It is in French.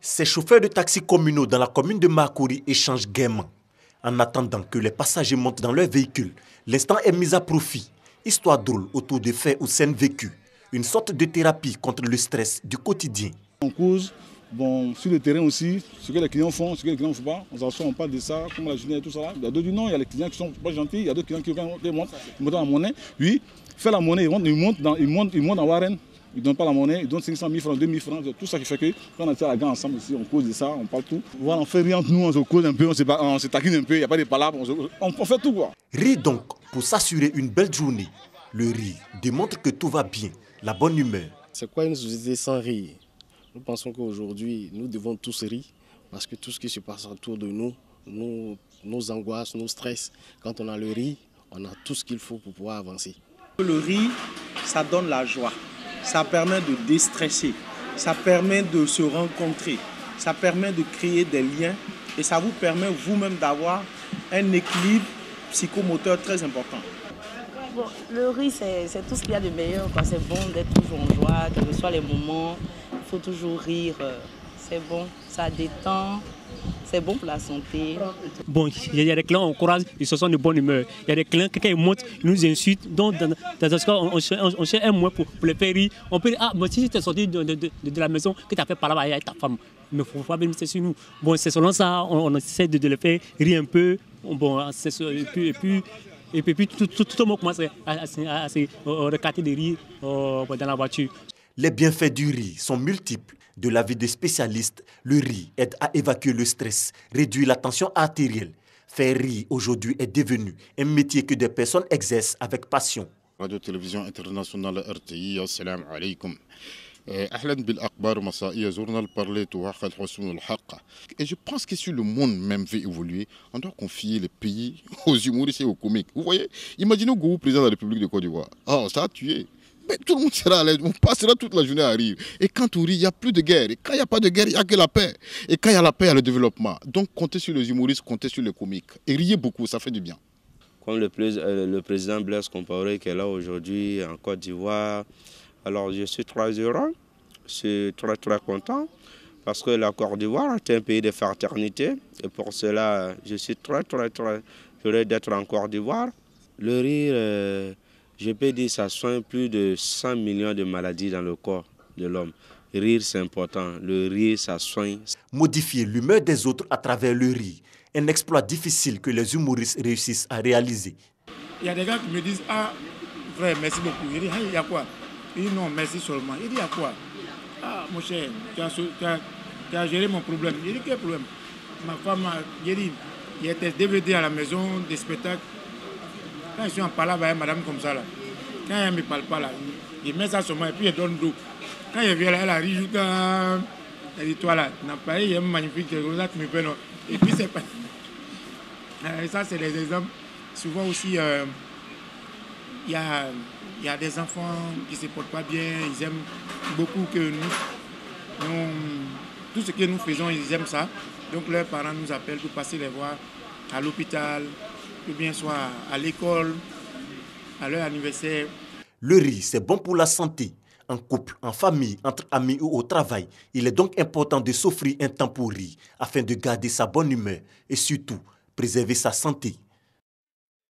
Ces chauffeurs de taxis communaux dans la commune de Makuri échangent gaiement. En attendant que les passagers montent dans leur véhicule, l'instant est mis à profit. Histoire drôle autour des faits ou scènes vécues. Une sorte de thérapie contre le stress du quotidien. On cause, sur le terrain aussi, ce que les clients font, ce que les clients ne font pas. On s'assoit, on parle de ça, comme la journée et tout ça. Il y a d'autres du non, il y a les clients qui sont pas gentils, il y a d'autres clients qui montent la monnaie. Lui, fait la monnaie, il monte en Warren. Ils ne donnent pas la monnaie, ils donnent 500 000 francs, 2 000 francs. Tout ça qui fait que quand on est à la gare ensemble ici, on cause de ça, on parle tout. Voilà, on fait rire entre nous, on se cause un peu, on se taquine un peu, il n'y a pas de palabres, on fait tout quoi. Rire donc pour s'assurer une belle journée. Le rire démontre que tout va bien, la bonne humeur. C'est quoi une société sans rire? Nous pensons qu'aujourd'hui, nous devons tous rire parce que tout ce qui se passe autour de nous, nos angoisses, nos stress, quand on a le rire, on a tout ce qu'il faut pour pouvoir avancer. Le rire, ça donne la joie. Ça permet de déstresser, ça permet de se rencontrer, ça permet de créer des liens et ça vous permet vous-même d'avoir un équilibre psychomoteur très important. Bon, le rire, c'est tout ce qu'il y a de meilleur. C'est bon d'être toujours en joie, quels que soient les moments, il faut toujours rire. C'est bon, ça détend, c'est bon pour la santé. Bon, il y a des clients, on croise, ils se sont de bonne humeur. Il y a des clients, quelqu'un ils montent, ils nous insultent. Donc, dans ce cas, on cherche un moyen pour les faire rire. On peut dire, ah, moi, si tu es sorti de la maison, que tu as fait par là-bas avec ta femme, il ne faut pas venir sur nous. Bon, c'est selon ça, on essaie de les faire rire un peu. Bon, et puis tout le monde commence à se recater de rire dans la voiture. Les bienfaits du riz sont multiples. De l'avis des spécialistes, le riz aide à évacuer le stress, réduire la tension artérielle. Faire rire aujourd'hui est devenu un métier que des personnes exercent avec passion. Radio-Télévision Internationale RTI, assalamu alaikum. أهلا بالأخبار مسائية زورنا البارلي توحد حسن الحق. Et je pense que si le monde même veut évoluer, on doit confier le pays aux humoristes et aux comiques. Vous voyez, imaginez au gros président de la République de Côte d'Ivoire. Ah, ça a tué. Mais tout le monde sera à l'aise, on passera toute la journée à rire. Et quand on rit, il n'y a plus de guerre. Et quand il n'y a pas de guerre, il n'y a que la paix. Et quand il y a la paix, il y a le développement. Donc comptez sur les humoristes, comptez sur les comiques. Et riez beaucoup, ça fait du bien. Comme le président Blaise Compaoré qui est là aujourd'hui en Côte d'Ivoire, alors je suis très heureux, je suis très content. Parce que la Côte d'Ivoire est un pays de fraternité. Et pour cela, je suis très heureux d'être en Côte d'Ivoire. Le rire... je peux dire que ça soigne plus de 100 millions de maladies dans le corps de l'homme. Rire, c'est important. Le rire, ça soigne. Modifier l'humeur des autres à travers le rire, un exploit difficile que les humoristes réussissent à réaliser. Il y a des gars qui me disent, ah, frère, merci beaucoup. Il dit, il y a quoi? Il dit, non, merci seulement. Il dit, il y a quoi? Ah, mon cher, tu as géré mon problème. Il dit, quel problème? Ma femme, il dit, il y a des DVD à la maison, des spectacles. Quand je suis en parlant avec madame comme ça, là, quand elle ne me parle pas, là, il met ça sur moi et puis elle donne d'eau. Quand elle vient là, elle arrive jusqu'à... Elle dit, toi là, il y a un magnifique, ça tu me fais non. Et puis c'est pas... ça, c'est des exemples. Souvent aussi, il y a des enfants qui ne se portent pas bien, ils aiment beaucoup que nous, tout ce que nous faisons, ils aiment ça. Donc leurs parents nous appellent pour passer les voir à l'hôpital, ou bien soit à l'école, à leur anniversaire. Le riz, c'est bon pour la santé. En couple, en famille, entre amis ou au travail, il est donc important de s'offrir un temps pour rire afin de garder sa bonne humeur et surtout préserver sa santé.